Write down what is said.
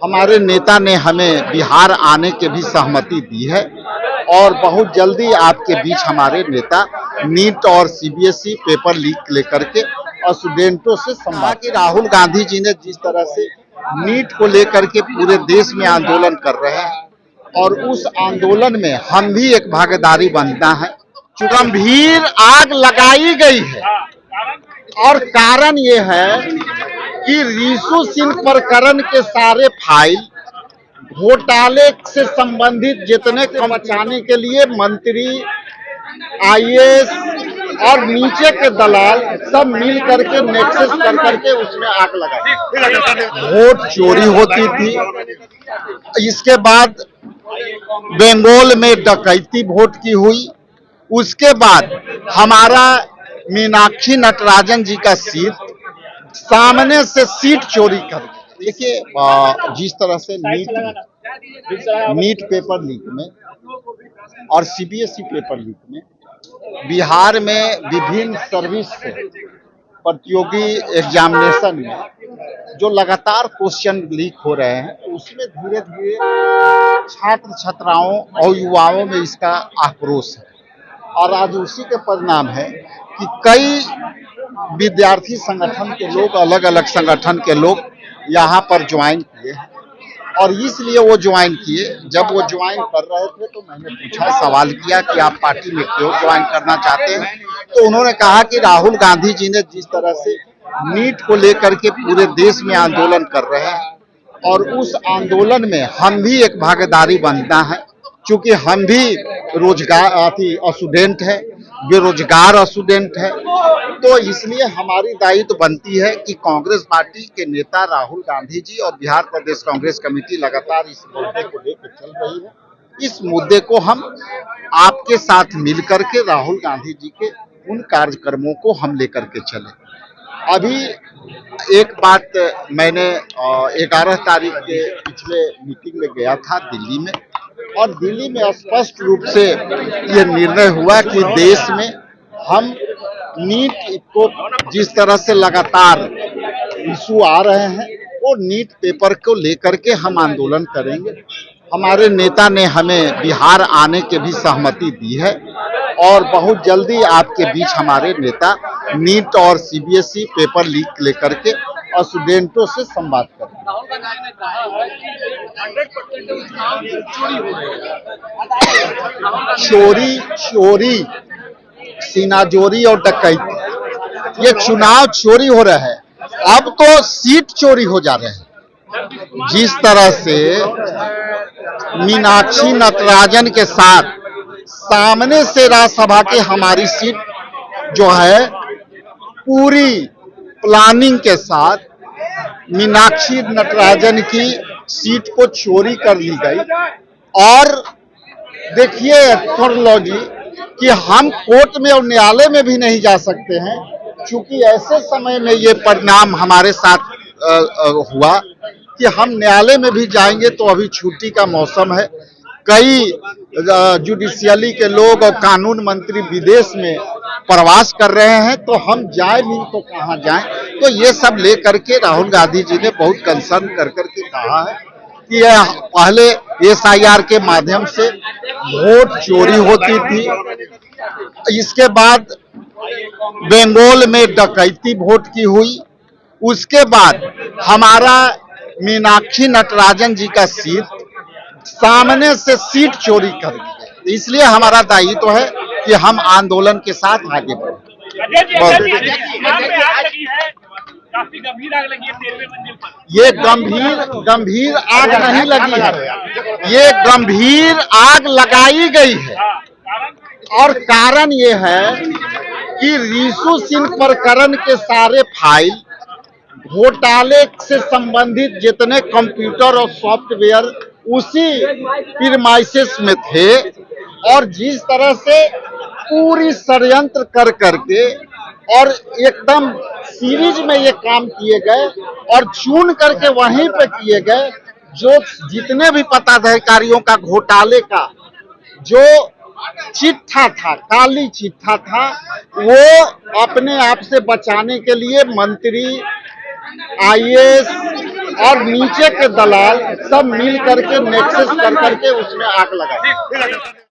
हमारे नेता ने हमें बिहार आने की भी सहमति दी है और बहुत जल्दी आपके बीच हमारे नेता नीट और सीबीएसई पेपर लीक लेकर के और स्टूडेंटों से संवाद कि राहुल गांधी जी ने जिस तरह से नीट को लेकर के पूरे देश में आंदोलन कर रहे हैं और उस आंदोलन में हम भी एक भागीदारी बनना है। गंभीर आग लगाई गई है और कारण ये है कि रिशु सिंह प्रकरण के सारे फाइल घोटाले से संबंधित जितने को बचाने के लिए मंत्री, आईएएस और नीचे के दलाल सब मिल करके नेक्सस कर करके उसमें आग लगाई। वोट चोरी होती थी, इसके बाद बंगाल में डकैती वोट की हुई, उसके बाद हमारा मीनाक्षी नटराजन जी का सीट सामने से सीट चोरी कर। देखिए जिस तरह से नीट पेपर लीक में और सीबीएसई पेपर लीक में बिहार में विभिन्न सर्विस से प्रतियोगी एग्जामिनेशन में जो लगातार क्वेश्चन लीक हो रहे हैं उसमें धीरे धीरे छात्र छात्राओं और युवाओं में इसका आक्रोश है और आज उसी के परिणाम है कि कई विद्यार्थी संगठन के लोग, अलग अलग संगठन के लोग यहाँ पर ज्वाइन किए और इसलिए वो ज्वाइन किए। जब वो ज्वाइन कर रहे थे तो मैंने पूछा, सवाल किया कि आप पार्टी में क्यों ज्वाइन करना चाहते हैं, तो उन्होंने कहा कि राहुल गांधी जी ने जिस तरह से नीट को लेकर के पूरे देश में आंदोलन कर रहे हैं और उस आंदोलन में हम भी एक भागीदारी बनना है, क्योंकि हम भी रोजगार स्टूडेंट है, बेरोजगार स्टूडेंट है, तो इसलिए हमारी दायित्व बनती है कि कांग्रेस पार्टी के नेता राहुल गांधी जी और बिहार प्रदेश कांग्रेस कमेटी लगातार इस मुद्दे को लेकर चल रही है। इस मुद्दे को हम आपके साथ मिलकर के राहुल गांधी जी के उन कार्यक्रमों को हम लेकर के चले। अभी एक बात, मैंने 11 तारीख के पिछले मीटिंग में गया था दिल्ली में, और दिल्ली में स्पष्ट रूप से ये निर्णय हुआ कि देश में हम नीट को जिस तरह से लगातार इशू आ रहे हैं वो नीट पेपर को लेकर के हम आंदोलन करेंगे। हमारे नेता ने हमें बिहार आने की भी सहमति दी है और बहुत जल्दी आपके बीच हमारे नेता नीट और सीबीएसई पेपर लीक लेकर के और स्टूडेंटों से संवाद करेंगे। चोरी, सीनाजोरी और डकैती, ये चुनाव चोरी हो रहा है। अब तो सीट चोरी हो जा रहे हैं। जिस तरह से मीनाक्षी नटराजन के साथ सामने से राज्यसभा के हमारी सीट जो है पूरी प्लानिंग के साथ मीनाक्षी नटराजन की सीट को चोरी कर ली गई। और देखिए एथोलॉजी कि हम कोर्ट में और न्यायालय में भी नहीं जा सकते हैं, क्योंकि ऐसे समय में ये परिणाम हमारे साथ हुआ कि हम न्यायालय में भी जाएंगे तो अभी छुट्टी का मौसम है, कई जुडिशियली के लोग और कानून मंत्री विदेश में प्रवास कर रहे हैं, तो हम जाए भी तो कहाँ जाएं। तो ये सब लेकर के राहुल गांधी जी ने बहुत कंसर्न कर करके कहा है कि पहले एसआईआर के माध्यम से वोट चोरी होती थी, इसके बाद बंगाल में डकैती वोट की हुई, उसके बाद हमारा मीनाक्षी नटराजन जी का सीट सामने से सीट चोरी कर ली गई। इसलिए हमारा दायित्व है कि हम आंदोलन के साथ आगे बढ़ें। काफी गंभीर आग लगी है 13वें मंजिल पर। ये गंभीर आग नहीं लगी है, ये गंभीर आग लगाई गई है और कारण ये है कि रिशु सिंह प्रकरण के सारे फाइल घोटाले से संबंधित जितने कंप्यूटर और सॉफ्टवेयर उसी प्रीमाइसेस में थे और जिस तरह से पूरी षड्यंत्र कर करके और एकदम सीरीज में ये काम किए गए और चुन करके वहीं पे किए गए, जो जितने भी पदाधिकारियों का घोटाले का जो चिट्ठा था, काली चिट्ठा था, वो अपने आप से बचाने के लिए मंत्री, आईएएस और नीचे के दलाल सब मिल करके नेक्सस कर करके उसमें आग लगाए।